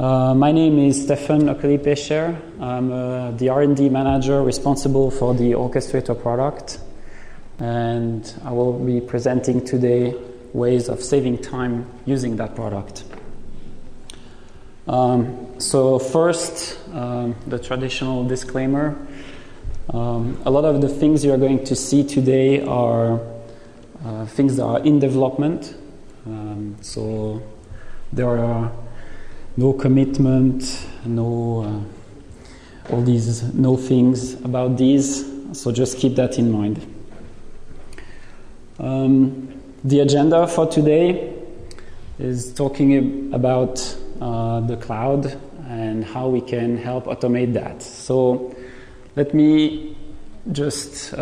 My name is Stefan Okeli-Pecher. I'm the R&D manager responsible for the Orchestrator product, and I will be presenting today ways of saving time using that product. So first, the traditional disclaimer. A lot of the things you're going to see today are things that are in development. So there are no commitment, no all these no things about these. So just keep that in mind. The agenda for today is talking about the cloud and how we can help automate that. So let me just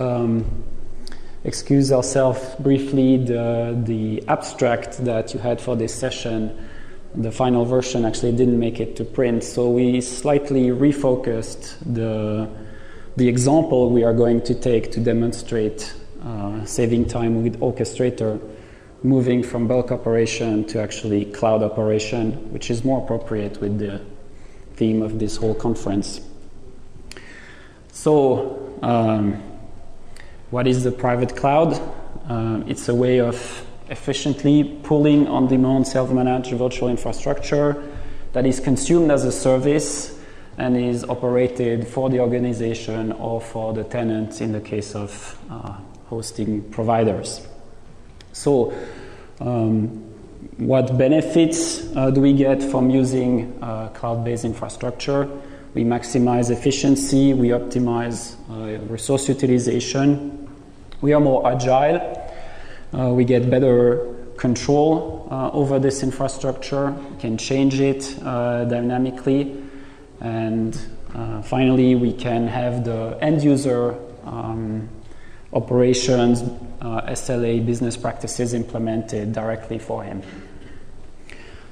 excuse ourselves briefly. The abstract that you had for this session, the final version actually didn't make it to print, so we slightly refocused the example we are going to take to demonstrate saving time with Orchestrator, moving from bulk operation to actually cloud operation, which is more appropriate with the theme of this whole conference. So, what is the private cloud? It's a way of efficiently pulling on-demand self-managed virtual infrastructure that is consumed as a service and is operated for the organization or for the tenant in the case of hosting providers. So, what benefits do we get from using cloud-based infrastructure? We maximize efficiency, we optimize resource utilization, we are more agile, we get better control over this infrastructure, we can change it dynamically, and finally we can have the end user operations, SLA business practices implemented directly for him.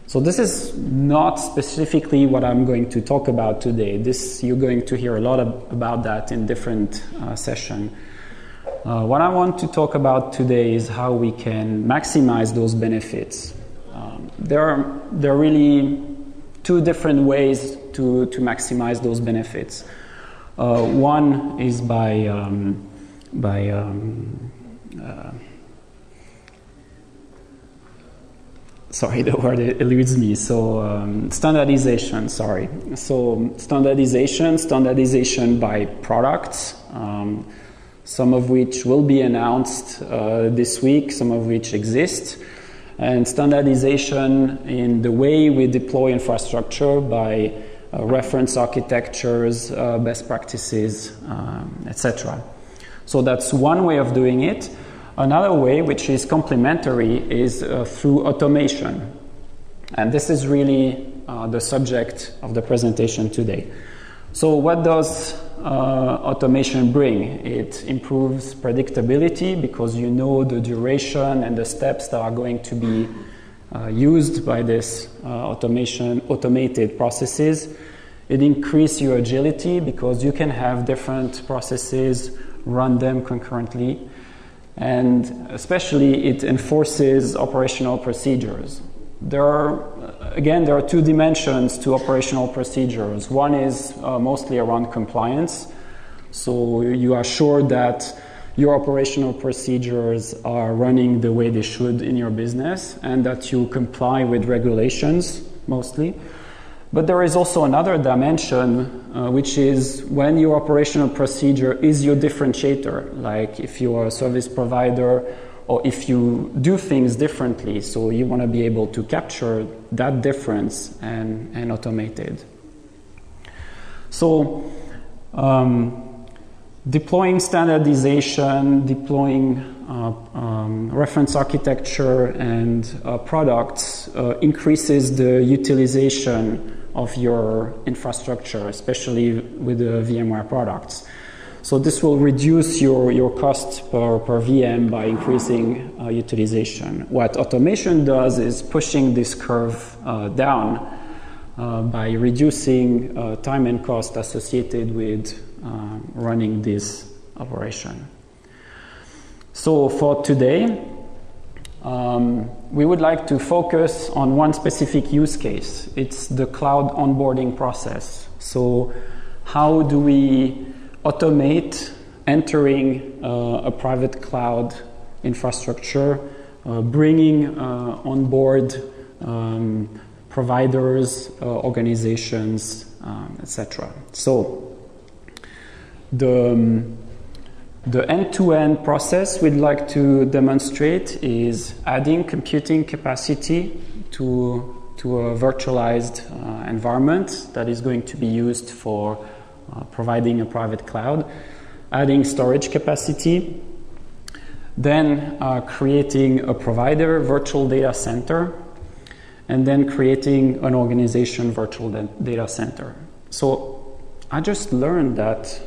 So this is not specifically what I'm going to talk about today. You're going to hear a lot about that in different sessions. What I want to talk about today is how we can maximize those benefits. There are really two different ways to maximize those benefits. One is by sorry, the word eludes me. So standardization, sorry. So standardization by products, some of which will be announced this week, some of which exist, and standardization in the way we deploy infrastructure by reference architectures, best practices, etc. So that's one way of doing it. Another way, which is complementary, is through automation. And this is really the subject of the presentation today. So what does automation bring? It improves predictability because you know the duration and the steps that are going to be used by this automated processes. It increases your agility because you can have different processes, run them concurrently. And especially it enforces operational procedures. There are two dimensions to operational procedures. One is mostly around compliance. So you are sure that your operational procedures are running the way they should in your business and that you comply with regulations mostly. But there is also another dimension, which is when your operational procedure is your differentiator, like if you are a service provider or if you do things differently. So you want to be able to capture that difference and automate it. So deploying standardization, deploying reference architecture and products increases the utilization of your infrastructure, especially with the VMware products. So this will reduce your cost per VM by increasing utilization. What automation does is pushing this curve down by reducing time and cost associated with running this operation. So for today, we would like to focus on one specific use case. It's the cloud onboarding process. So how do we automate entering a private cloud infrastructure, bringing on board providers, organizations, etc. So the end-to-end process we'd like to demonstrate is adding computing capacity to a virtualized environment that is going to be used for providing a private cloud, adding storage capacity, then creating a provider virtual data center, and then creating an organization virtual data center. So I just learned that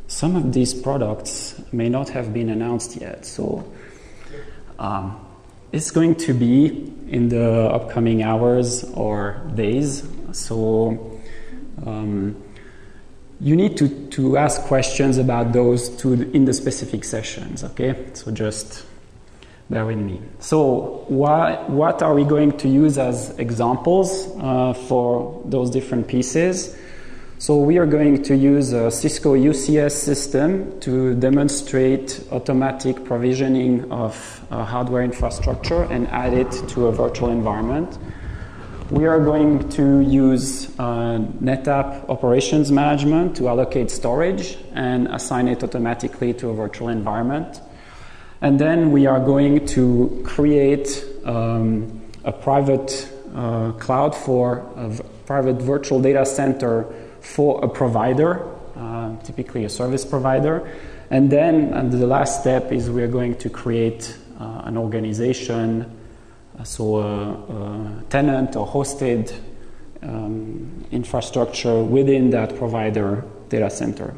some of these products may not have been announced yet. So it's going to be in the upcoming hours or days. So you need to ask questions about those in the specific sessions, okay? So just bear with me. So what are we going to use as examples for those different pieces? So we are going to use a Cisco UCS system to demonstrate automatic provisioning of hardware infrastructure and add it to a virtual environment. We are going to use NetApp operations management to allocate storage and assign it automatically to a virtual environment. And then we are going to create a private cloud for a private virtual data center for a provider, typically a service provider. And then the last step is we're going to create an organization, so a tenant or hosted infrastructure within that provider data center.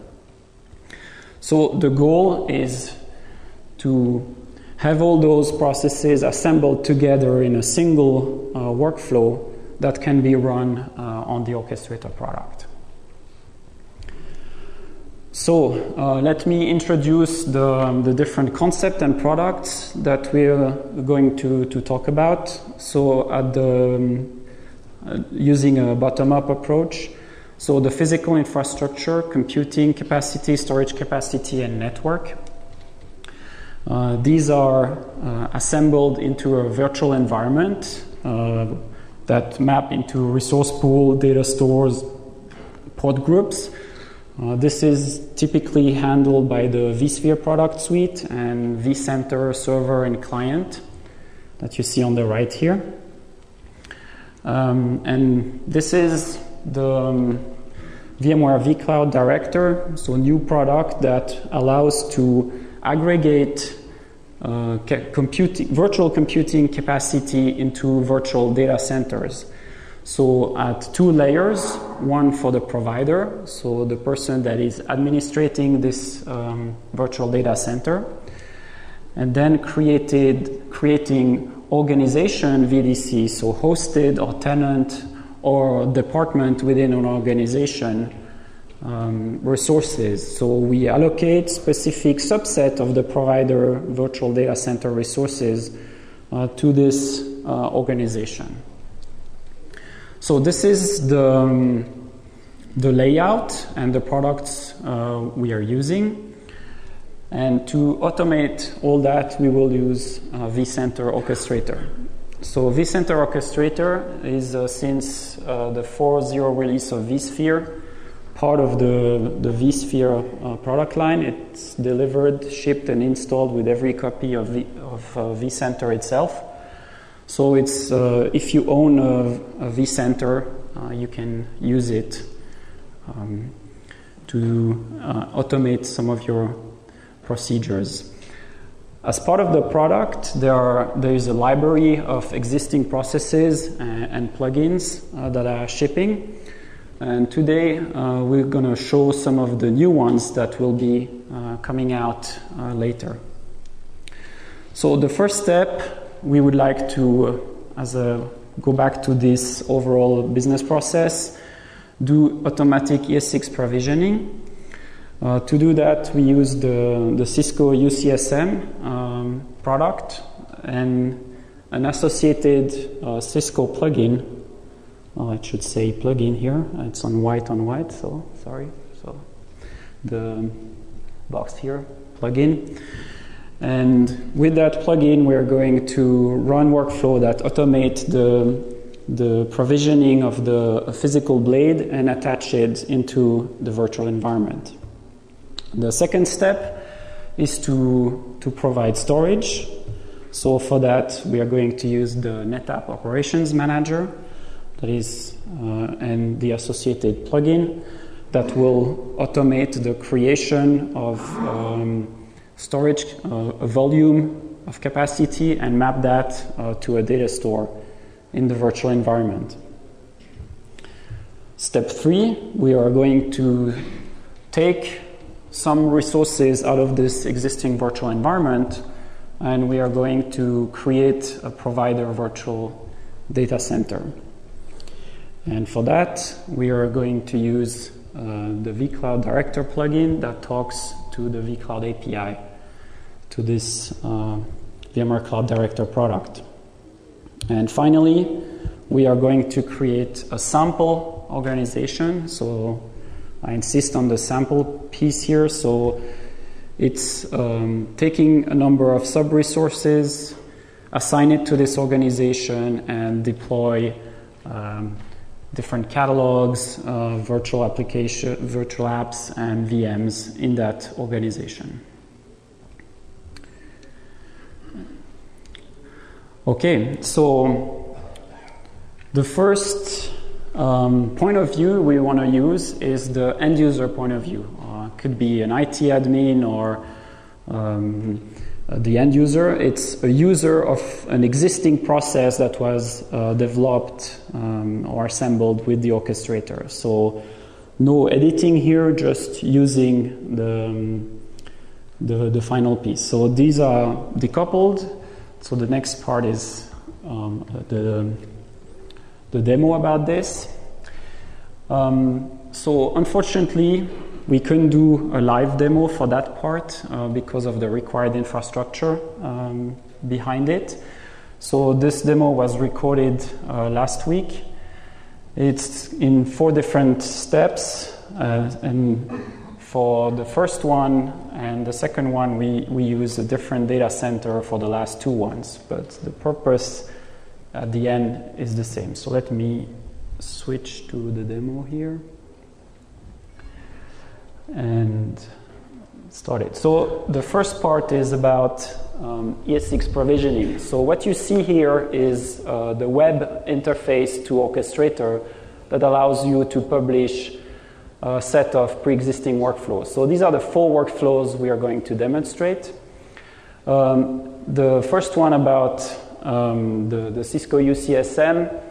So the goal is to have all those processes assembled together in a single workflow that can be run on the Orchestrator product. So let me introduce the different concepts and products that we're going to talk about. So using a bottom-up approach, so the physical infrastructure, computing capacity, storage capacity, and network. These are assembled into a virtual environment that map into resource pool, data stores, pod groups. This is typically handled by the vSphere product suite and vCenter server and client that you see on the right here. And this is the VMware vCloud Director, so a new product that allows to aggregate virtual computing capacity into virtual data centers. So at two layers, one for the provider, so the person that is administrating this virtual data center, and then creating organization VDC, so hosted or tenant or department within an organization resources. So we allocate specific subset of the provider virtual data center resources to this organization. So this is the layout and the products we are using. And to automate all that, we will use vCenter Orchestrator. So vCenter Orchestrator is since the 4.0 release of vSphere, part of the vSphere product line. It's delivered, shipped, and installed with every copy of vCenter itself. So it's if you own a vCenter, you can use it to automate some of your procedures. As part of the product, there is a library of existing processes and plugins that are shipping. And today we're going to show some of the new ones that will be coming out later. So the first step, we would like to, go back to this overall business process, do automatic ESX provisioning. To do that, we use the Cisco UCSM product. and an associated Cisco plugin. Well, it should say plugin here. It's on white, so sorry. So the box here, plugin. And with that plugin, we're going to run workflow that automate the provisioning of the physical blade and attach it into the virtual environment. The second step is to provide storage. So for that, we are going to use the NetApp Operations Manager, that is, and the associated plugin that will automate the creation of storage, a volume of capacity, and map that to a data store in the virtual environment. Step 3, we are going to take some resources out of this existing virtual environment, and we are going to create a provider virtual data center. And for that, we are going to use the vCloud Director plugin that talks to the vCloud API to this VMware Cloud Director product. And finally, we are going to create a sample organization. So I insist on the sample piece here. So it's taking a number of sub-resources, assign it to this organization, and deploy different catalogs, virtual application, virtual apps, and VMs in that organization. Okay, so the first point of view we want to use is the end user point of view. Could be an IT admin or the end user. It's a user of an existing process that was developed or assembled with the orchestrator. So no editing here, just using the final piece. So these are decoupled. So the next part is the demo about this. So unfortunately, we couldn't do a live demo for that part because of the required infrastructure behind it. So this demo was recorded last week. It's in 4 different steps, and for the first one and the second one, we use a different data center for the last 2 ones, but the purpose at the end is the same. So let me switch to the demo here and start it. So the first part is about ESX provisioning. So what you see here is the web interface to Orchestrator that allows you to publish a set of pre-existing workflows. So these are the 4 workflows we are going to demonstrate. The first one about the Cisco UCSM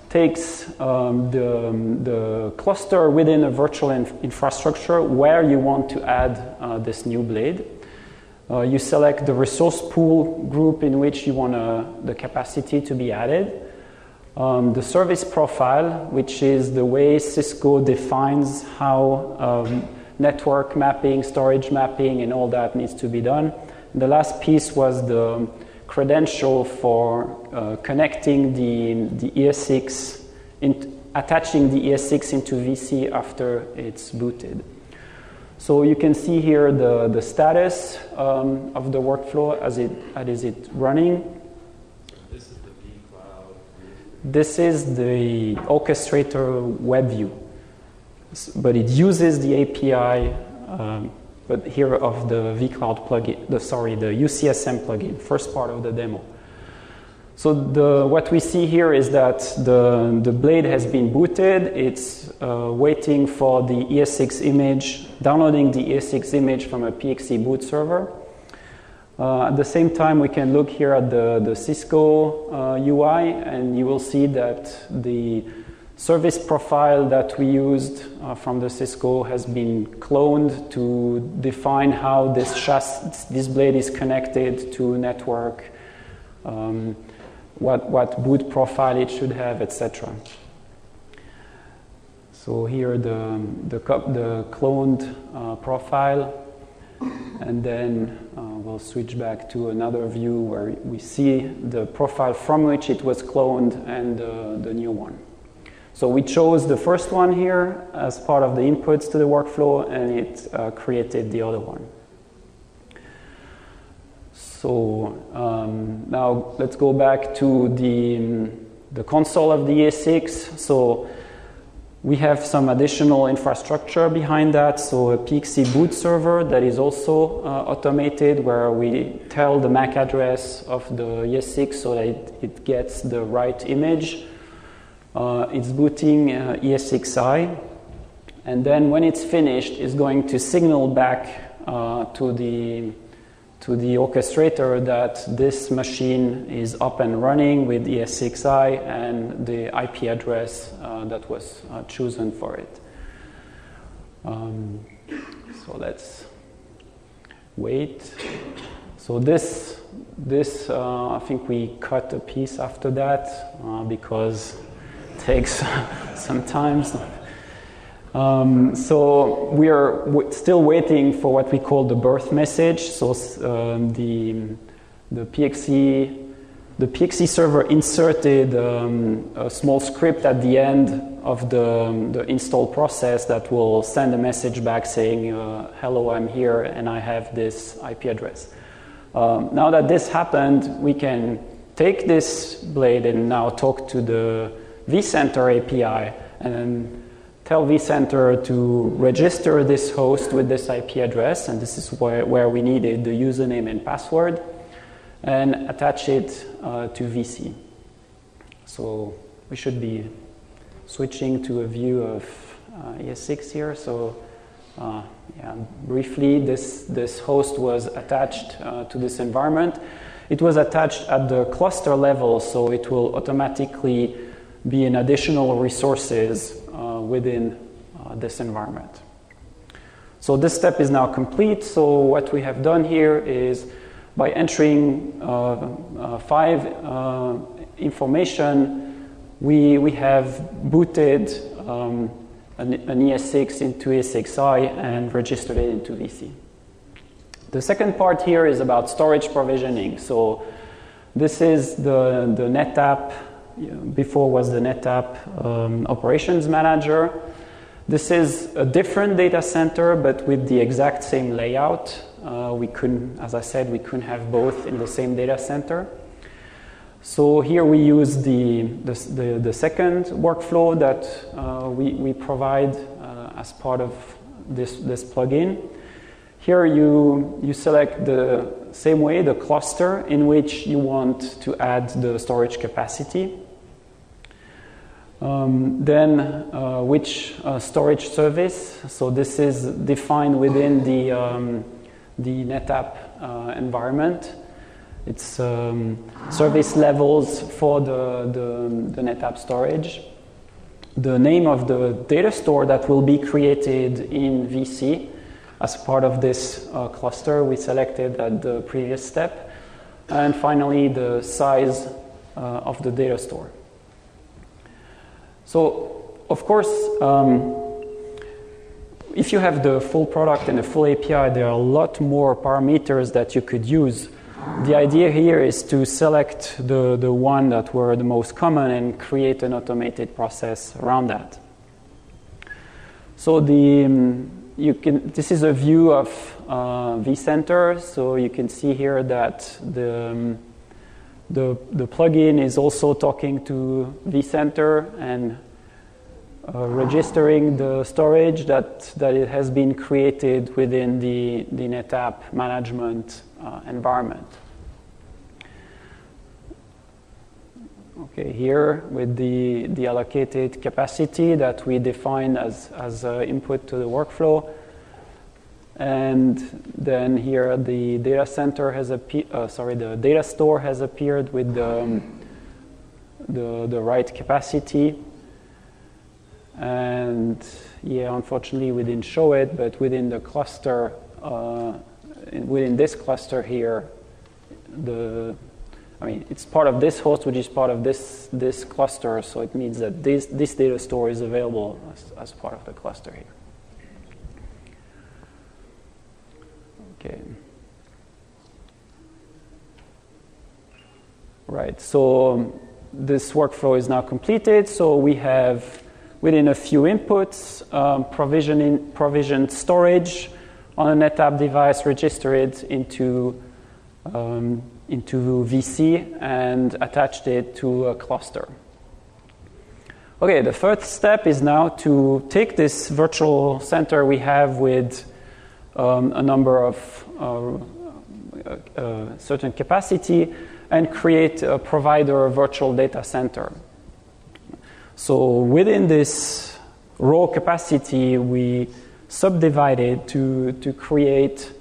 takes the cluster within a virtual infrastructure where you want to add this new blade. You select the resource pool group in which you want the capacity to be added. The service profile, which is the way Cisco defines how network mapping, storage mapping, and all that needs to be done. The last piece was the credential for connecting the ESX, attaching the ESX into VC after it's booted. So you can see here the status of the workflow as it running. This is the vCloud. This is the Orchestrator web view, but it uses the API, but here of the vCloud plugin, the UCSM plugin, first part of the demo. So what we see here is that the blade has been booted. It's waiting for the ESX image, downloading the ESX image from a PXE boot server. At the same time, we can look here at the Cisco UI, and you will see that the service profile that we used from the Cisco has been cloned to define how this blade is connected to network, what boot profile it should have, etc. So here the cloned profile, and then we'll switch back to another view where we see the profile from which it was cloned and the new one. So we chose the first one here as part of the inputs to the workflow, and it created the other one. So now let's go back to the console of the ESX. So we have some additional infrastructure behind that. So a PXE boot server that is also automated, where we tell the MAC address of the ESX so that it gets the right image. It's booting ESXi, and then when it's finished, it's going to signal back to the orchestrator that this machine is up and running with ESXi and the IP address that was chosen for it. So let's wait. So this I think we cut a piece after that because it takes some time. So we are still waiting for what we call the birth message. So the PXE server inserted a small script at the end of the install process that will send a message back saying, hello, I'm here and I have this IP address. Now that this happened, we can take this blade and now talk to the vCenter API and tell vCenter to register this host with this IP address, and this is where we needed the username and password, and attach it to VC. So we should be switching to a view of ESX here. So briefly, this host was attached to this environment. It was attached at the cluster level, so it will automatically be in additional resources within this environment. So this step is now complete. So what we have done here is, by entering 5 information, we have booted an ESX into ESXi and registered it into VC. The second part here is about storage provisioning. So this is the NetApp. Before was the NetApp Operations Manager. This is a different data center, but with the exact same layout. We couldn't, as I said, we couldn't have both in the same data center. So here we use the second workflow that we provide as part of this plugin. Here you select the same way the cluster in which you want to add the storage capacity. Then which storage service. So this is defined within the NetApp environment. It's service levels for the NetApp storage. The name of the data store that will be created in VC as part of this cluster we selected at the previous step. And finally, the size of the data store. So, of course, if you have the full product and the full API, there are a lot more parameters that you could use. The idea here is to select the one that were the most common and create an automated process around that. So this is a view of vCenter. So you can see here that the plugin is also talking to vCenter and registering the storage that it has been created within the NetApp management environment. Okay, here with the allocated capacity that we define as input to the workflow. And then here the data center has the data store has appeared with the right capacity. And yeah, unfortunately we didn't show it, but within the cluster, within this cluster here, it's part of this host, which is part of this cluster. So it means that this data store is available as part of the cluster here. Okay. Right, so this workflow is now completed. So we have, within a few inputs, provisioned storage on a NetApp device, register it into VC, and attached it to a cluster. Okay, the first step is now to take this virtual center we have with a number of certain capacity and create a provider virtual data center. So within this raw capacity, we subdivide it to create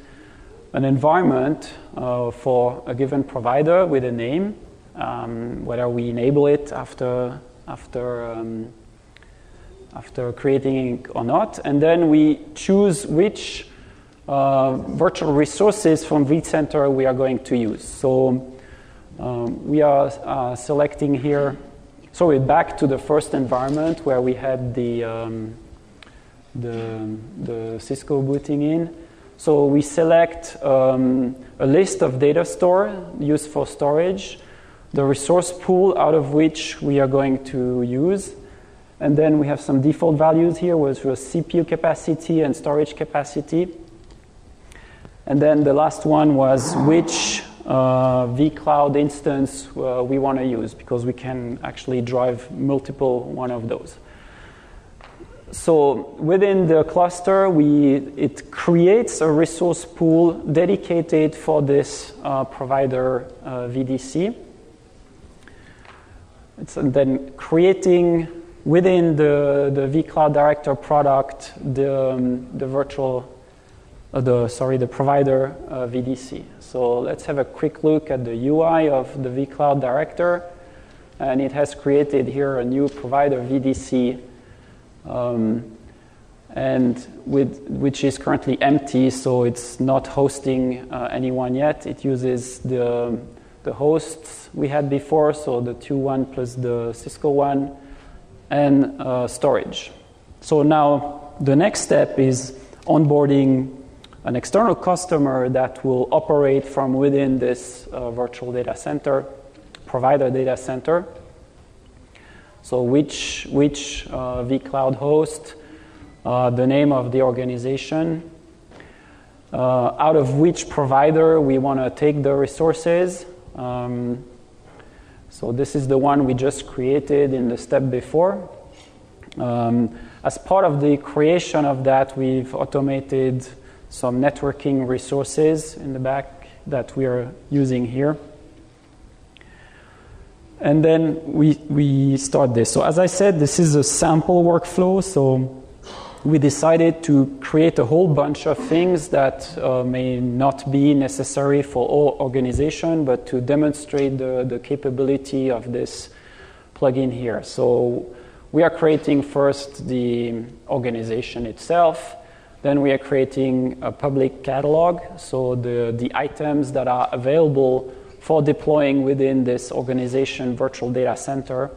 an environment for a given provider with a name, whether we enable it after creating it or not, and then we choose which virtual resources from vCenter we are going to use. So we are selecting here. So we're back to the first environment where we had the Cisco booting in. So we select a list of data store used for storage, the resource pool out of which we are going to use, and then we have some default values here with CPU capacity and storage capacity. And then the last one was which vCloud instance we want to use, because we can actually drive multiple one of those. So within the cluster, it creates a resource pool dedicated for this provider VDC. It's then creating within the vCloud Director product the provider VDC. So let's have a quick look at the UI of the vCloud Director, and it has created here a new provider VDC, and which is currently empty, so it's not hosting anyone yet. It uses the hosts we had before, so the 2.1 plus the Cisco one, and storage. So now the next step is onboarding an external customer that will operate from within this virtual data center, provider data center. So which vCloud host, the name of the organization, out of which provider we want to take the resources. So this is the one we just created in the step before. As part of the creation of that, we've automated some networking resources in the back that we are using here. And then we start this. So as I said, this is a sample workflow. So we decided to create a whole bunch of things that may not be necessary for all organization, but to demonstrate the capability of this plugin here. So we are creating first the organization itself. Then we are creating a public catalog, so the items that are available for deploying within this organization virtual data center,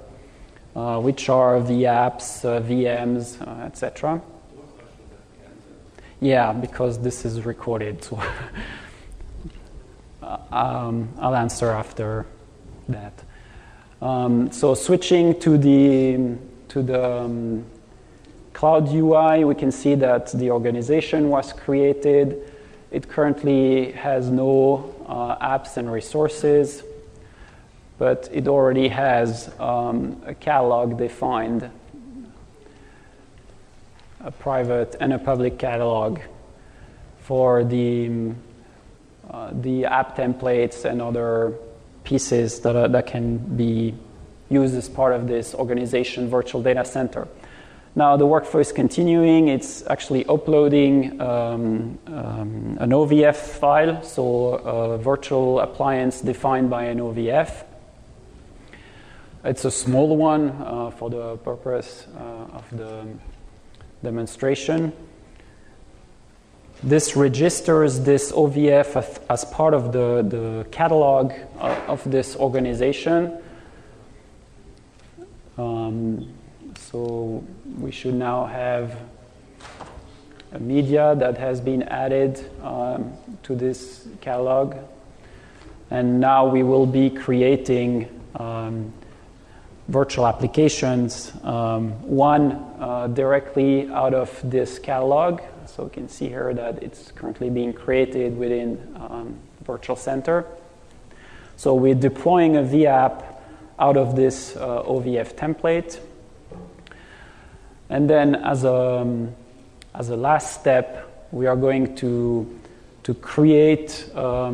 which are vApps, VMs, etc. Yeah, because this is recorded, so I'll answer after that. So switching to the Cloud UI, we can see that the organization was created. It currently has no apps and resources, but it already has a catalog defined, a private and a public catalog for the app templates and other pieces that can be used as part of this organization virtual data center. Now the workflow is continuing. It's actually uploading an OVF file, so a virtual appliance defined by an OVF. It's a small one for the purpose of the demonstration. This registers this OVF as part of the catalog of this organization. So we should now have a media that has been added to this catalog. And now we will be creating virtual applications, one directly out of this catalog. So you can see here that it's currently being created within Virtual Center. So we're deploying a VApp out of this OVF template. And then as a last step, we are going to create a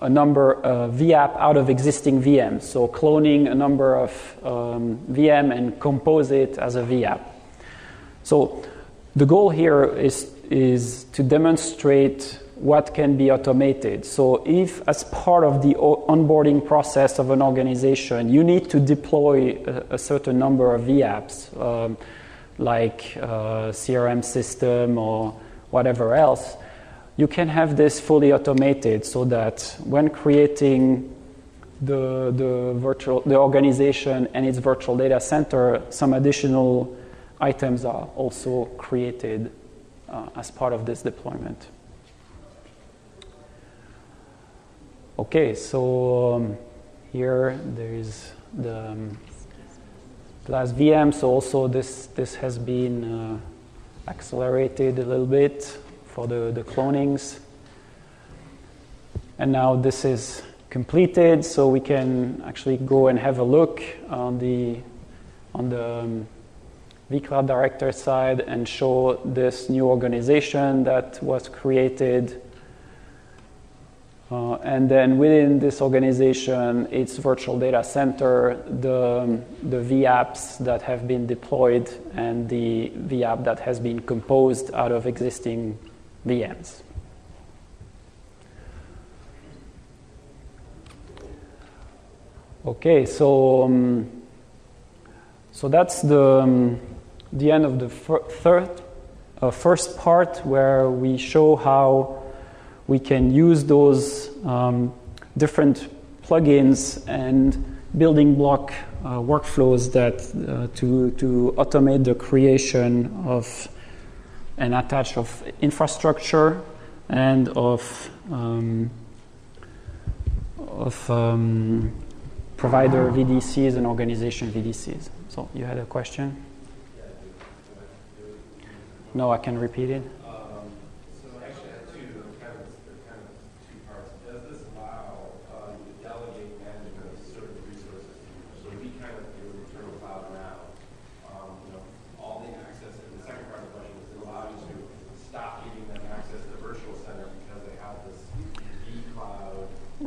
number of VApp out of existing VMs. So cloning a number of VM and compose it as a VApp. So the goal here is to demonstrate what can be automated. So if as part of the onboarding process of an organization, you need to deploy a certain number of VApps, like CRM system or whatever else, you can have this fully automated so that when creating the organization and its virtual data center, some additional items are also created as part of this deployment. Okay, so here there is the last VM. So also this has been accelerated a little bit for the clonings. And now this is completed, so we can actually go and have a look on the vCloud Director side and show this new organization that was created. And then within this organization, its virtual data center, the VApps that have been deployed, and the VApp that has been composed out of existing VMs. Okay, so that's the end of the first part, where we show how we can use those different plugins and building block workflows that to automate the creation of and attach of infrastructure and of provider VDCs and organization VDCs. So you had a question? No, I can repeat it.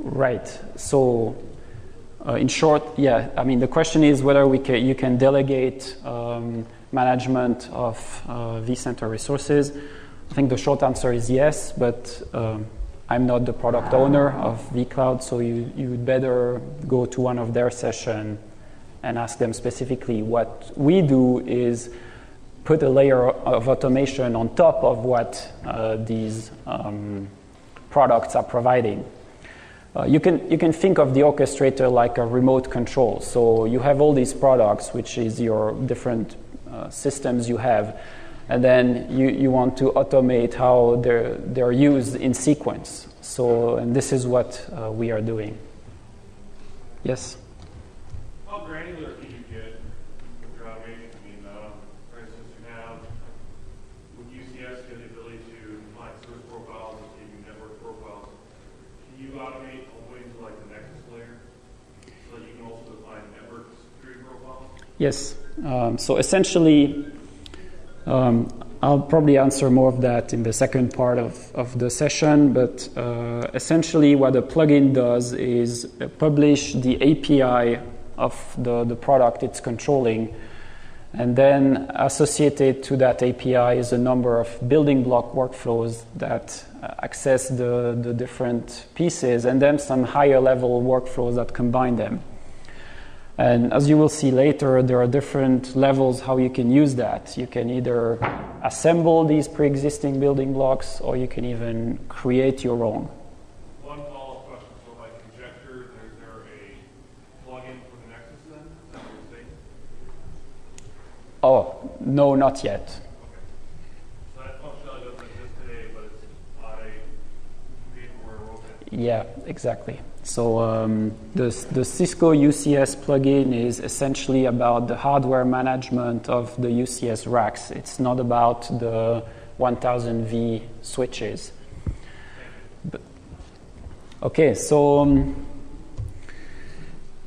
Right. So, in short, yeah. I mean, the question is whether you can delegate management of vCenter resources. I think the short answer is yes, but I'm not the product owner of vCloud, so you'd better go to one of their sessions and ask them specifically. What we do is put a layer of automation on top of what these products are providing. You can think of the orchestrator like a remote control. So you have all these products, which is your different systems you have, and then you want to automate how they're used in sequence. So, and this is what we are doing. Yes? How granular can you get with your automation? I mean, for instance, you have with UCS, you have the ability to define service profiles and give you network profiles. Can you automate all the way to like the Nexus layer so that you can also define network security profiles? Yes. So essentially, I'll probably answer more of that in the second part of the session, but essentially what a plugin does is publish the API of the product it's controlling, and then associated to that API is a number of building block workflows that access the different pieces, and then some higher level workflows that combine them. And as you will see later, there are different levels how you can use that. You can either assemble these pre-existing building blocks, or you can even create your own. One follow-up question. So by conjecture, is there a plugin for the Nexus then? Is that what you're saying? Oh, no, not yet. Okay. So that functionality doesn't exist today, but it's by VMware or Yeah, exactly. So the Cisco UCS plugin is essentially about the hardware management of the UCS racks. It's not about the 1000V switches. Okay, so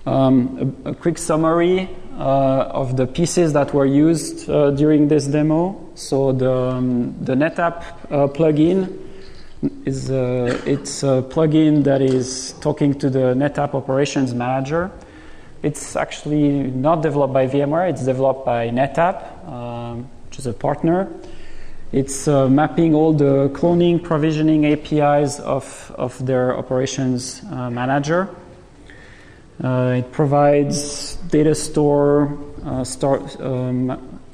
a quick summary of the pieces that were used during this demo. So the NetApp plugin it's a plugin that is talking to the NetApp Operations Manager. It's actually not developed by VMware. It's developed by NetApp, which is a partner. It's mapping all the cloning provisioning APIs of their operations manager. It provides data store,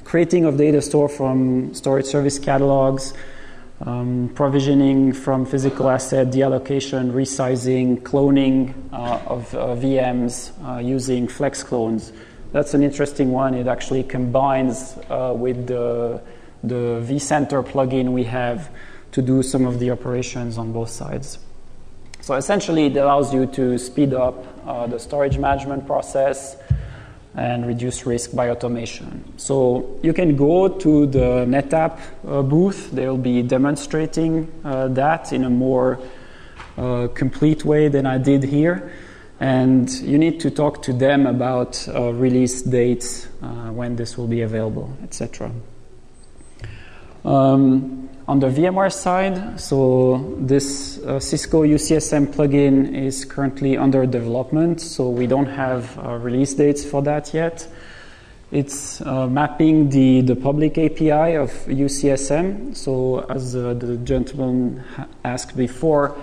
creating of data store from storage service catalogs, provisioning from physical asset, deallocation, resizing, cloning of VMs using flex clones. That's an interesting one. It actually combines with the vCenter plugin we have to do some of the operations on both sides. So essentially, it allows you to speed up the storage management process and reduce risk by automation. So you can go to the NetApp booth. They'll be demonstrating that in a more complete way than I did here. And you need to talk to them about release dates, when this will be available, etc. On the VMware side, so this Cisco UCSM plugin is currently under development, so we don't have release dates for that yet. It's mapping the public API of UCSM. So as the gentleman asked before,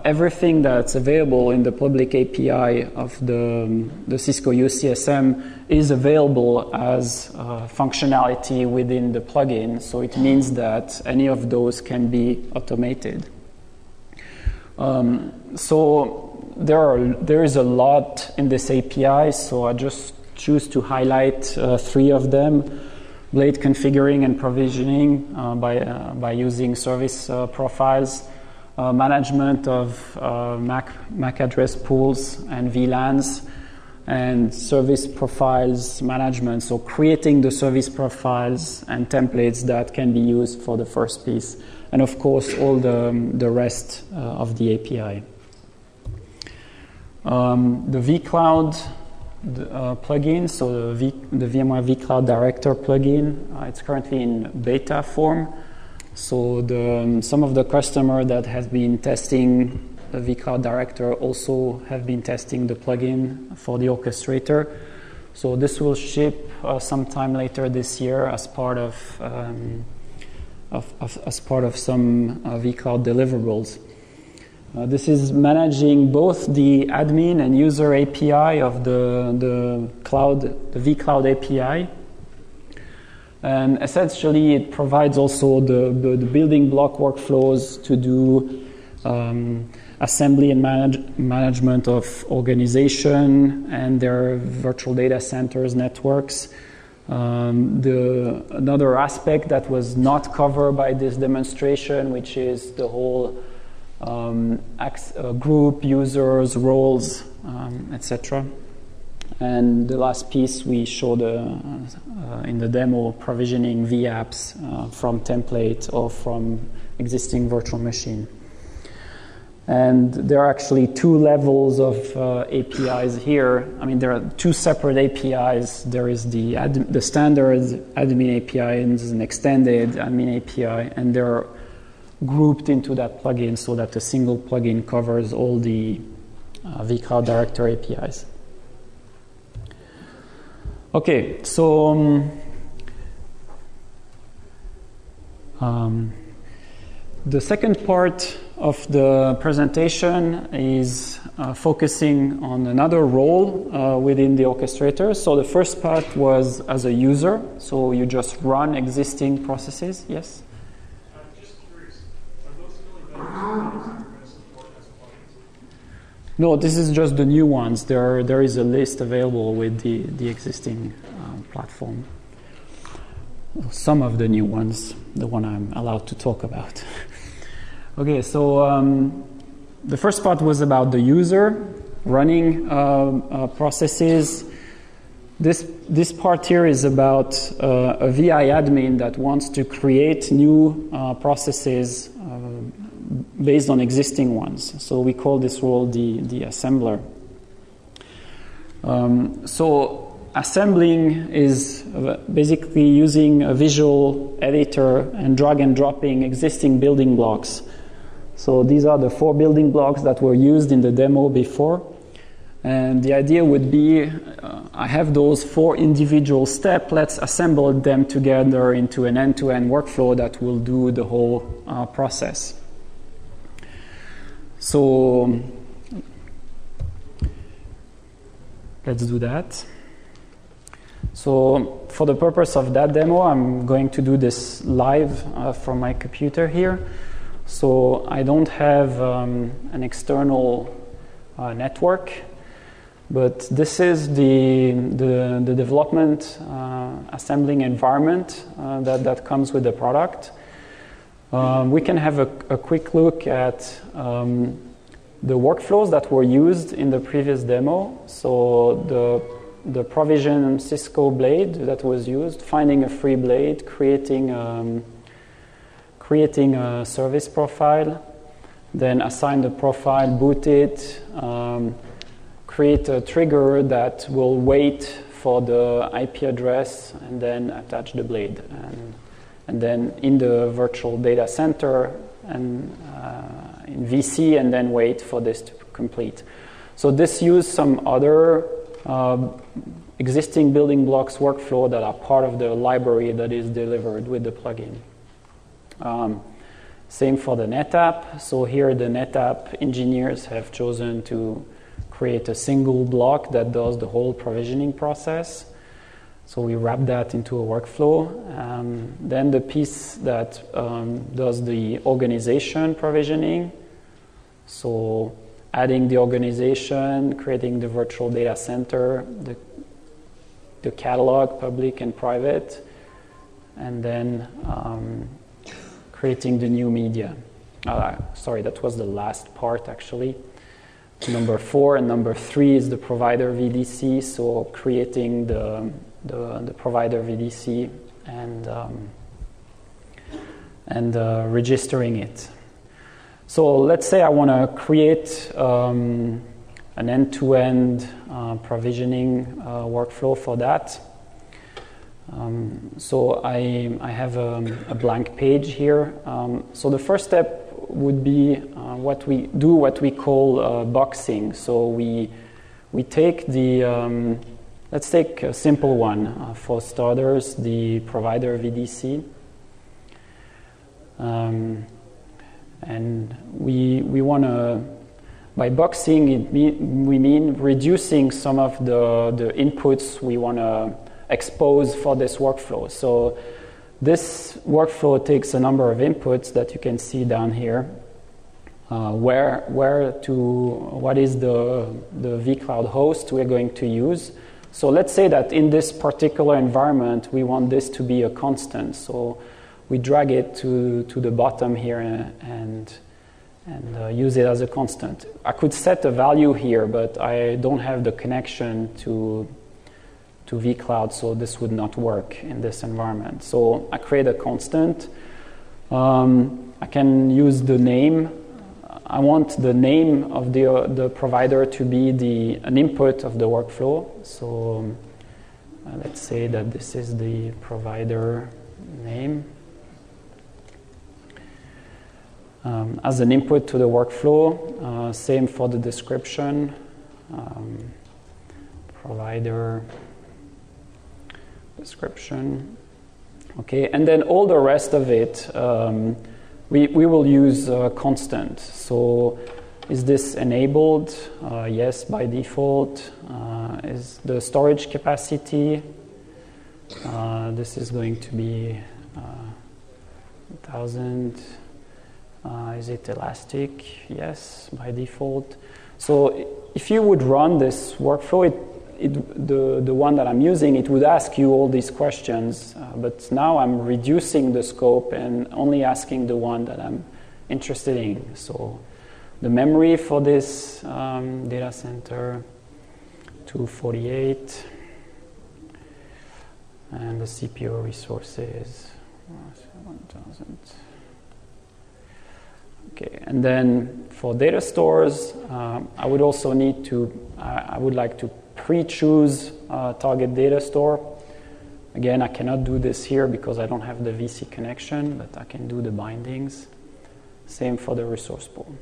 everything that's available in the public API of the Cisco UCSM is available as functionality within the plugin. So it means that any of those can be automated. So there is a lot in this API, so I just choose to highlight 3 of them. Blade configuring and provisioning by using service profiles. Management of MAC address pools and VLANs, and service profiles management, so creating the service profiles and templates that can be used for the first piece, and of course all the rest of the API. The vCloud plugin, so the VMware vCloud Director plugin, it's currently in beta form. So some of the customers that have been testing the vCloud Director also have been testing the plugin for the Orchestrator. So this will ship sometime later this year as part of some vCloud deliverables. This is managing both the admin and user API of the vCloud API. And essentially, it provides also the building block workflows to do assembly and management of organization and their virtual data centers networks. Another aspect that was not covered by this demonstration, which is the whole group, users, roles, etc. And the last piece we showed in the demo, provisioning vApps from template or from existing virtual machine. And there are actually 2 levels of APIs here. I mean, there are 2 separate APIs. There is the standard admin API and an extended admin API, and they're grouped into that plugin so that a single plugin covers all the vCloud Director APIs. Okay, so the second part of the presentation is focusing on another role within the orchestrator. So the first part was as a user, so you just run existing processes. Yes? I'm just curious, are those really vendors that you're going to support as plugins? No, this is just the new ones. There is a list available with the existing platform. Some of the new ones, the one I'm allowed to talk about. Okay, so the first part was about the user running processes. This part here is about a VI admin that wants to create new processes based on existing ones. So we call this role the assembler. So assembling is basically using a visual editor and drag and dropping existing building blocks. So these are the 4 building blocks that were used in the demo before. And the idea would be, I have those 4 individual steps, let's assemble them together into an end-to-end workflow that will do the whole process. So let's do that. So for the purpose of that demo, I'm going to do this live from my computer here. So I don't have an external network, but this is the development assembling environment that comes with the product. We can have a quick look at the workflows that were used in the previous demo. So the provision Cisco blade that was used, finding a free blade, creating a service profile, then assign the profile, boot it, create a trigger that will wait for the IP address, and then attach the blade. And then in the virtual data center and in VC, and then wait for this to complete. So this used some other existing building blocks workflow that are part of the library that is delivered with the plugin. Same for the NetApp. So here the NetApp engineers have chosen to create a single block that does the whole provisioning process. So we wrap that into a workflow. Then the piece that does the organization provisioning. So adding the organization, creating the virtual data center, the catalog, public and private, and then creating the new media. Sorry, that was the last part actually. Number 4 and number 3 is the provider VDC, so creating the provider VDC and registering it. So let's say I want to create an end-to-end provisioning workflow for that. So I have a blank page here. So the first step would be what we call boxing. So we take the let's take a simple one for starters, the provider VDC, and we want to, by boxing we mean reducing some of the inputs we want to expose for this workflow. So this workflow takes a number of inputs that you can see down here. What is the vCloud host we're going to use. So let's say that in this particular environment, we want this to be a constant. So we drag it to the bottom here and use it as a constant. I could set a value here, but I don't have the connection to vCloud, so this would not work in this environment. So I create a constant. I can use the name. I want the name of the provider to be an input of the workflow. So let's say that this is the provider name. As an input to the workflow, same for the description. Provider description. Okay, and then all the rest of it, we will use constant. So is this enabled? Yes, by default. Is the storage capacity? This is going to be 1,000. Is it elastic? Yes, by default. So if you would run this workflow, the one that I'm using, it would ask you all these questions, but now I'm reducing the scope and only asking the one that I'm interested in. So the memory for this data center, 248, and the CPU resources, 1000. Okay, and then for data stores, I would also need to, I would like to pre-choose target data store. Again, I cannot do this here because I don't have the VC connection, but I can do the bindings. Same for the resource pool.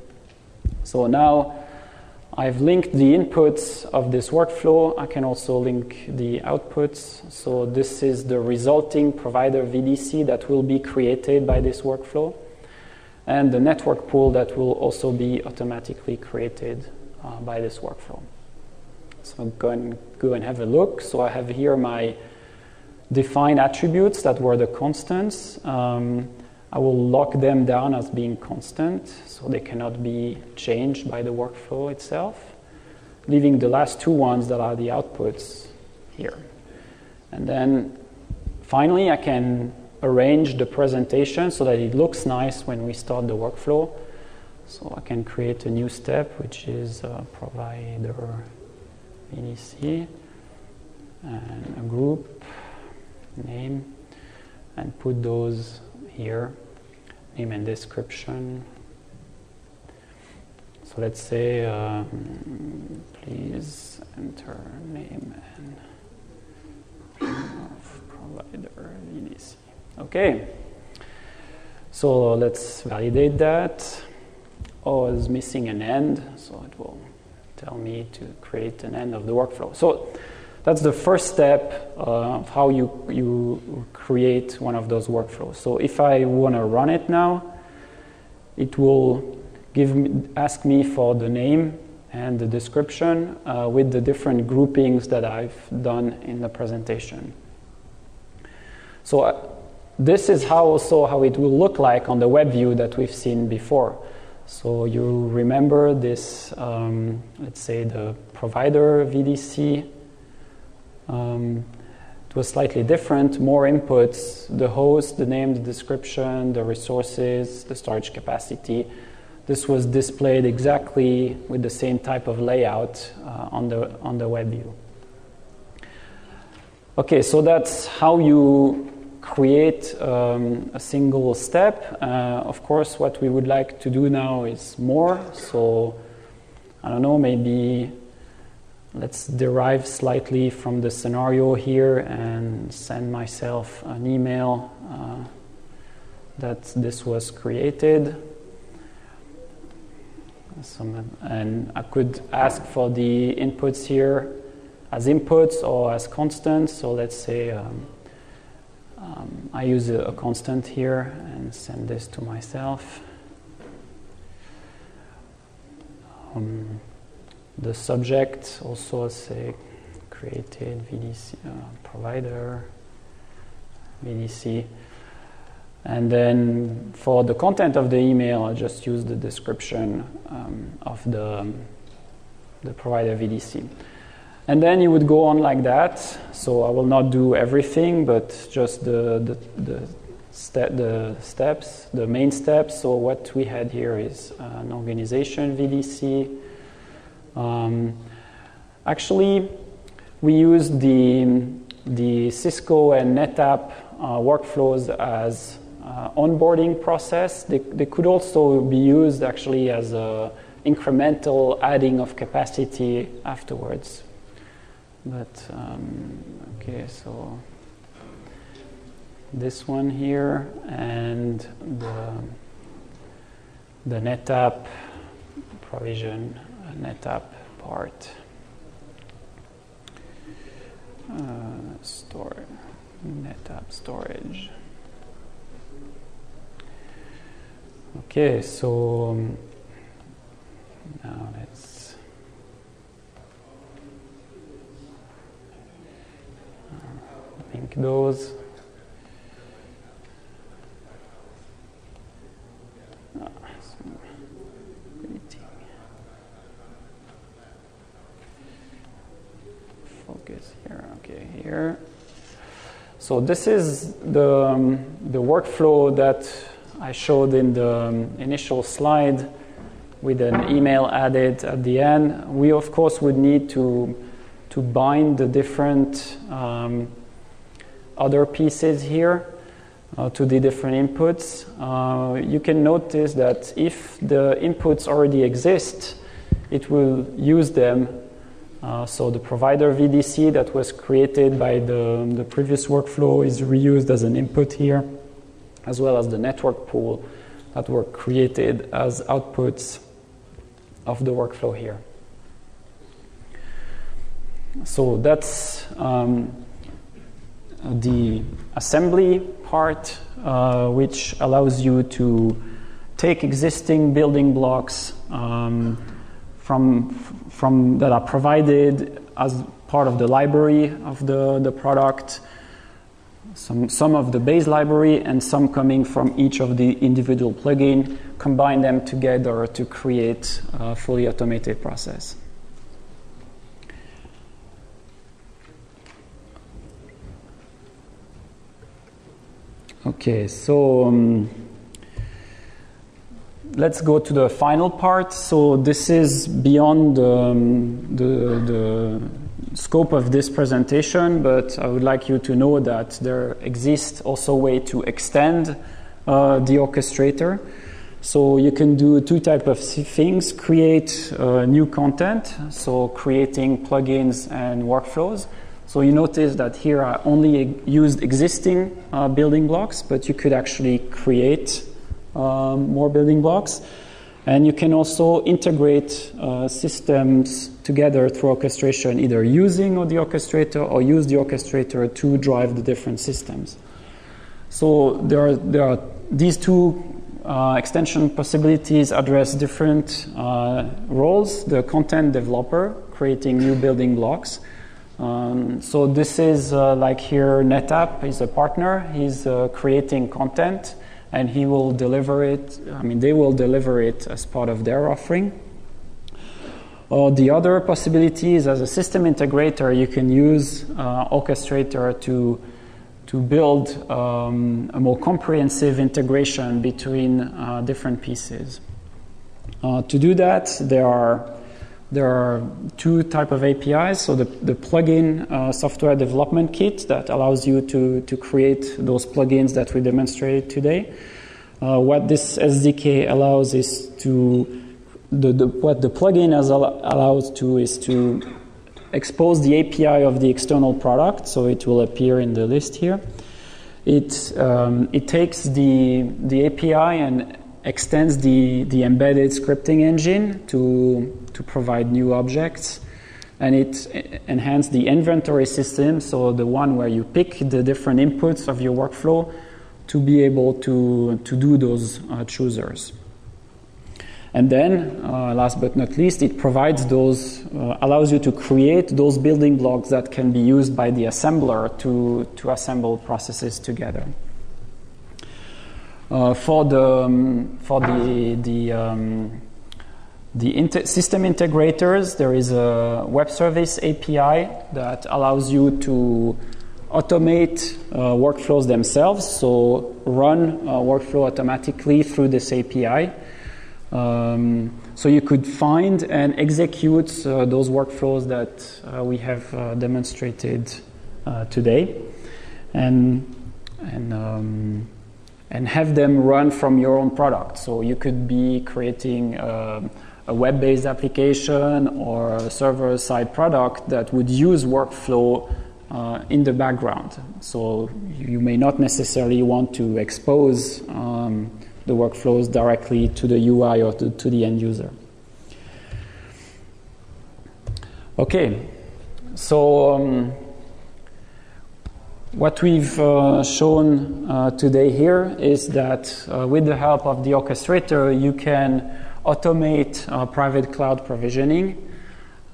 So now I've linked the inputs of this workflow. I can also link the outputs. So this is the resulting provider VDC that will be created by this workflow, and the network pool that will also be automatically created by this workflow. So go and have a look. So I have here my define attributes that were the constants. I will lock them down as being constant, so they cannot be changed by the workflow itself, leaving the last two ones that are the outputs here. And then finally, I can arrange the presentation so that it looks nice when we start the workflow. So I can create a new step, which is provider VDC, and a group name, and put those here, name and description. So let's say, please enter name and of provider VDC. Okay, so let's validate that. Oh, it's missing an end, so it will tell me to create an end of the workflow. So that's the first step of how you create one of those workflows. So if I want to run it now, it will ask me for the name and the description with the different groupings that I've done in the presentation. So this is how it will look like on the web view that we've seen before. So you remember this, let's say the provider VDC. It was slightly different, more inputs, the host, the name, the description, the resources, the storage capacity. This was displayed exactly with the same type of layout on the web view. Okay, so that's how you create a single step. Of course, what we would like to do now is more. So, I don't know, maybe let's derive slightly from the scenario here and send myself an email that this was created. And I could ask for the inputs here as inputs or as constants. So let's say I use a constant here and send this to myself. The subject also say created VDC provider VDC, and then for the content of the email, I'll just use the description of the provider VDC, and then you would go on like that. So I will not do everything, but just the steps, the main steps. So what we had here is an organization VDC. Actually, we used the Cisco and NetApp workflows as onboarding process. They could also be used actually as a incremental adding of capacity afterwards. But okay, so this one here and the NetApp provision. NetApp part store NetApp storage. Okay, so now let's link those. Focus here, okay, here. So this is the workflow that I showed in the initial slide with an email added at the end. We, of course, would need to bind the different other pieces here to the different inputs. You can notice that if the inputs already exist, it will use them. So the provider VDC that was created by the previous workflow is reused as an input here, as well as the network pool that were created as outputs of the workflow here. So that's the assembly part, which allows you to take existing building blocks from that are provided as part of the library of the product, some of the base library and some coming from each of the individual plugins, combine them together to create a fully automated process. Okay, so let's go to the final part. So this is beyond the scope of this presentation, but I would like you to know that there exists also a way to extend the orchestrator. So you can do two types of things: create new content, so creating plugins and workflows. So you notice that here I only used existing building blocks, but you could actually create more building blocks. And you can also integrate systems together through orchestration, either using the orchestrator or use the orchestrator to drive the different systems. So there are these two extension possibilities address different roles. The content developer creating new building blocks. So this is like here NetApp is a partner. He's creating content and he will deliver it. They will deliver it as part of their offering. The other possibility is as a system integrator, you can use Orchestrator to build a more comprehensive integration between different pieces. To do that, there are two types of APIs. So the plugin software development kit that allows you to create those plugins that we demonstrated today. What this SDK allows is what the plugin allows is to expose the API of the external product, so it will appear in the list here. It takes the API and extends the embedded scripting engine to provide new objects, and it enhances the inventory system, so the one where you pick the different inputs of your workflow to be able to do those choosers. And then, last but not least, it provides allows you to create those building blocks that can be used by the assembler to assemble processes together. For the system integrators, there is a web service API that allows you to automate workflows themselves, so run workflow automatically through this API. So you could find and execute those workflows that we have demonstrated today, and have them run from your own product. So you could be creating a web-based application or a server-side product that would use workflow in the background. So you may not necessarily want to expose the workflows directly to the UI or to the end user. Okay, so what we've shown today here is that with the help of the orchestrator, you can automate private cloud provisioning,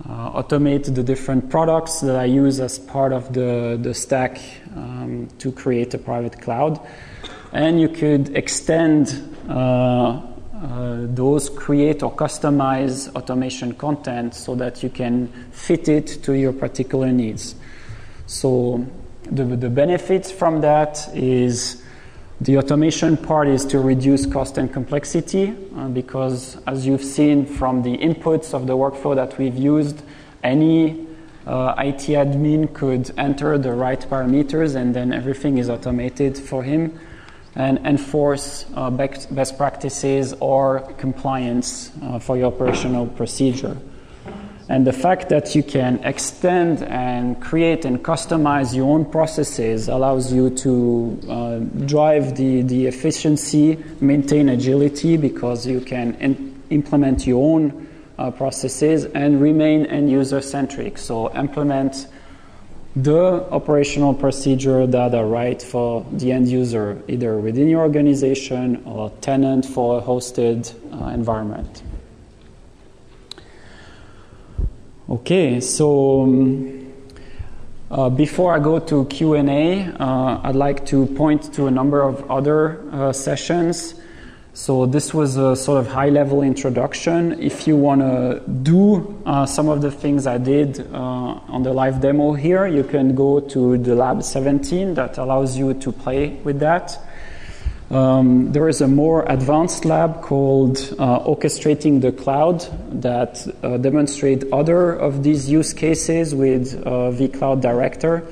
automate the different products that I use as part of the stack to create a private cloud. And you could extend those create or customize automation content so that you can fit it to your particular needs. So the benefits from that is The automation part is to reduce cost and complexity because, as you've seen from the inputs of the workflow that we've used, any IT admin could enter the right parameters and then everything is automated for him and enforce best practices or compliance for your operational procedure. And the fact that you can extend and create and customize your own processes allows you to drive the efficiency, maintain agility, because you can implement your own processes and remain end-user centric. So implement the operational procedure that are right for the end user, either within your organization or tenant for a hosted environment. Okay, so before I go to Q&A, I'd like to point to a number of other sessions. So this was a sort of high-level introduction. If you want to do some of the things I did on the live demo here, you can go to the Lab 17 that allows you to play with that. There is a more advanced lab called Orchestrating the Cloud that demonstrate other of these use cases with vCloud Director.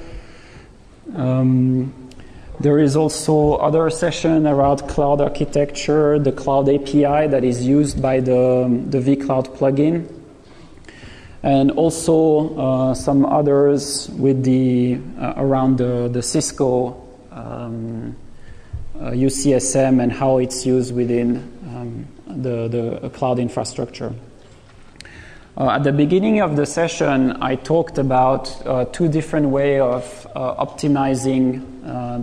There is also other session around cloud architecture, the cloud API that is used by the vCloud plugin, and also some others with the around the Cisco UCSM and how it's used within the cloud infrastructure. At the beginning of the session, I talked about two different ways of optimizing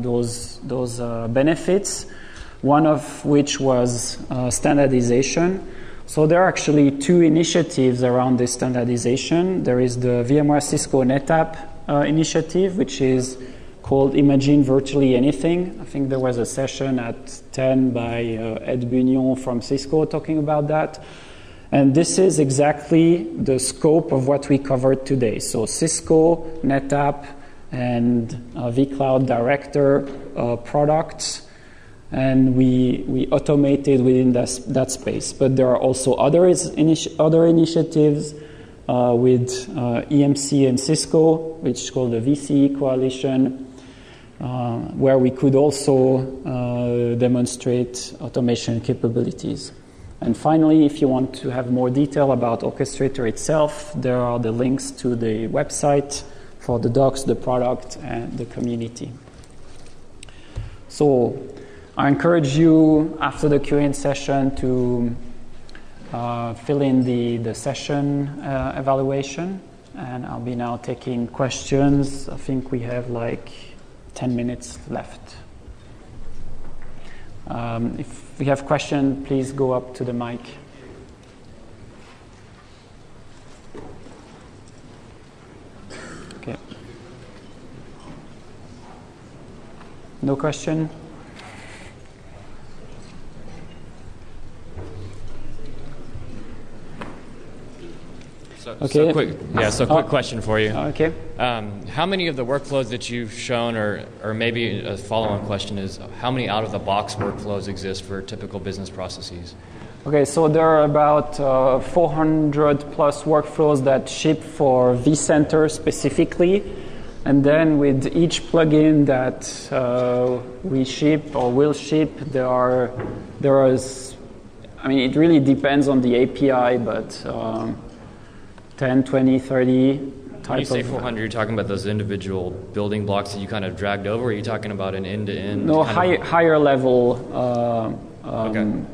those benefits, one of which was standardization. So there are actually two initiatives around this standardization. There is the VMware Cisco NetApp initiative, which is called Imagine Virtually Anything. I think there was a session at 10 by Ed Bunion from Cisco talking about that. And this is exactly the scope of what we covered today. So Cisco, NetApp, and vCloud Director products, and we automated within that space. But there are also other initiatives with EMC and Cisco, which is called the VCE Coalition, where we could also demonstrate automation capabilities. And finally, if you want to have more detail about Orchestrator itself, there are the links to the website for the docs, the product, and the community. So I encourage you, after the Q&A session, to fill in the session evaluation. And I'll be now taking questions. I think we have like 10 minutes left. If we have questions, please go up to the mic. Okay. No question? So quick question for you. Okay. How many of the workflows that you've shown, or maybe a follow-on question is, how many out-of-the-box workflows exist for typical business processes? Okay, so there are about 400 plus workflows that ship for vCenter specifically. And then with each plugin that we ship or will ship, there is, I mean, it really depends on the API, but 10, 20, 30 type. When you say 400, you're talking about those individual building blocks that you kind of dragged over, or are you talking about an end-to-end? No, higher level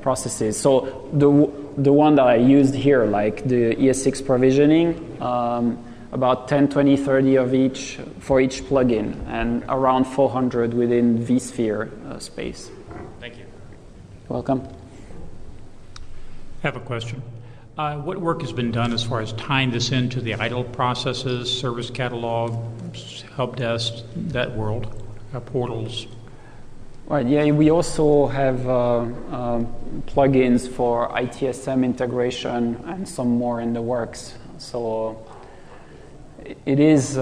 processes. So the one that I used here, like the ESX Provisioning, about 10, 20, 30 of each for each plugin, and around 400 within vSphere space. Thank you. Welcome. I have a question. What work has been done as far as tying this into the idle processes, service catalog, help desk, that world, portals? Right. Yeah, we also have plugins for ITSM integration and some more in the works. So it is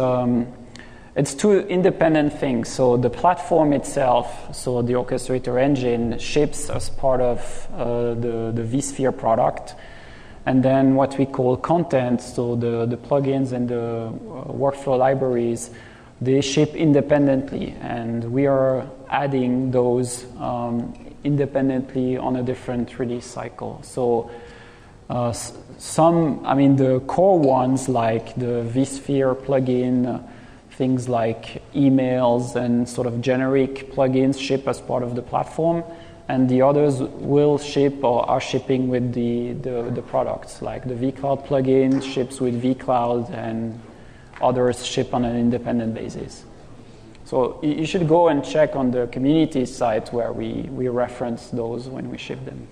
It's two independent things. So the platform itself, so the Orchestrator engine, ships as part of the vSphere product. And then what we call content, so the plugins and the workflow libraries, they ship independently. And we are adding those independently on a different release cycle. So the core ones like the vSphere plugin, things like emails and sort of generic plugins ship as part of the platform, and the others will ship or are shipping with the products, like the vCloud plugin ships with vCloud and others ship on an independent basis. So you should go and check on the community site where we reference those when we ship them.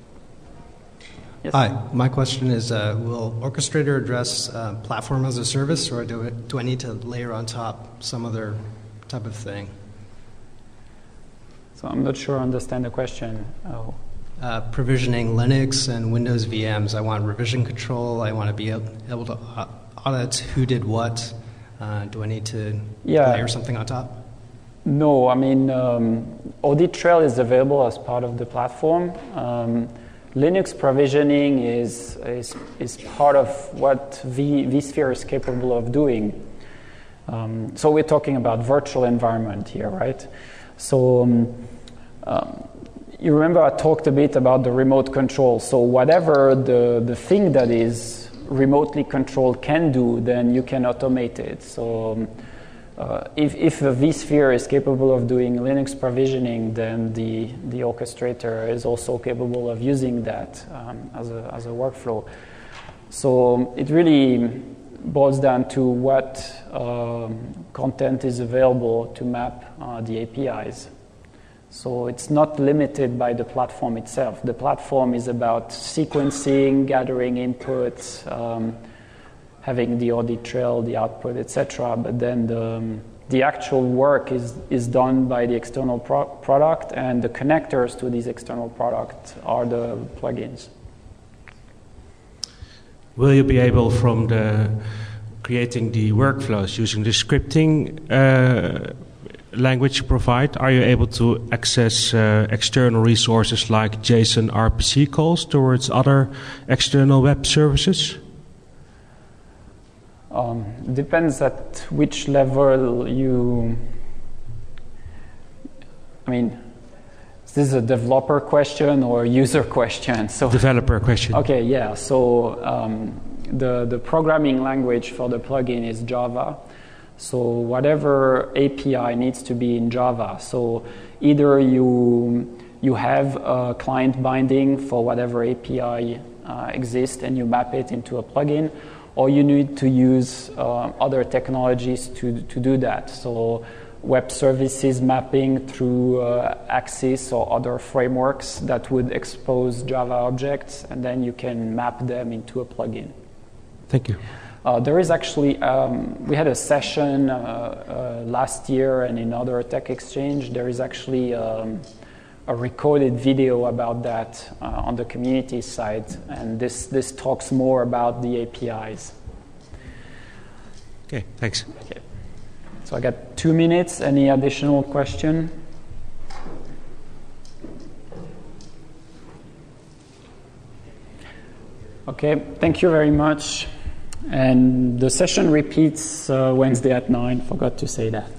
Yes? Hi, my question is, will Orchestrator address platform as a service, or do I need to layer on top some other type of thing? So I'm not sure I understand the question. Provisioning Linux and Windows VMs. I want revision control. I want to be able to audit who did what. Do I need to layer something on top? No, Audit Trail is available as part of the platform. Linux provisioning is part of what vSphere is capable of doing. So we're talking about virtual environment here, right? So you remember I talked a bit about the remote control. So whatever the thing that is remotely controlled can do, then you can automate it. So if a vSphere is capable of doing Linux provisioning, then the orchestrator is also capable of using that as a workflow. So it really boils down to what content is available to map the APIs. So it's not limited by the platform itself. The platform is about sequencing, gathering inputs, having the audit trail, the output, etc. But then the actual work is done by the external product, and the connectors to these external products are the plugins. Will you be able, from creating the workflows using the scripting language you provide, are you able to access external resources like JSON RPC calls towards other external web services? Depends at which level you... is this a developer question or a user question? So, developer question. Okay, yeah. So the programming language for the plugin is Java. So whatever API needs to be in Java. So either you have a client binding for whatever API exists and you map it into a plugin, or you need to use other technologies to do that. So web services mapping through Axis or other frameworks that would expose Java objects, and then you can map them into a plugin. Thank you. There is actually, we had a session last year and in other Tech Exchange, there is actually a recorded video about that on the community site, and this talks more about the APIs. Okay, thanks. Okay. So I got 2 minutes. Any additional question? Okay, thank you very much. And the session repeats Wednesday at 9. Forgot to say that.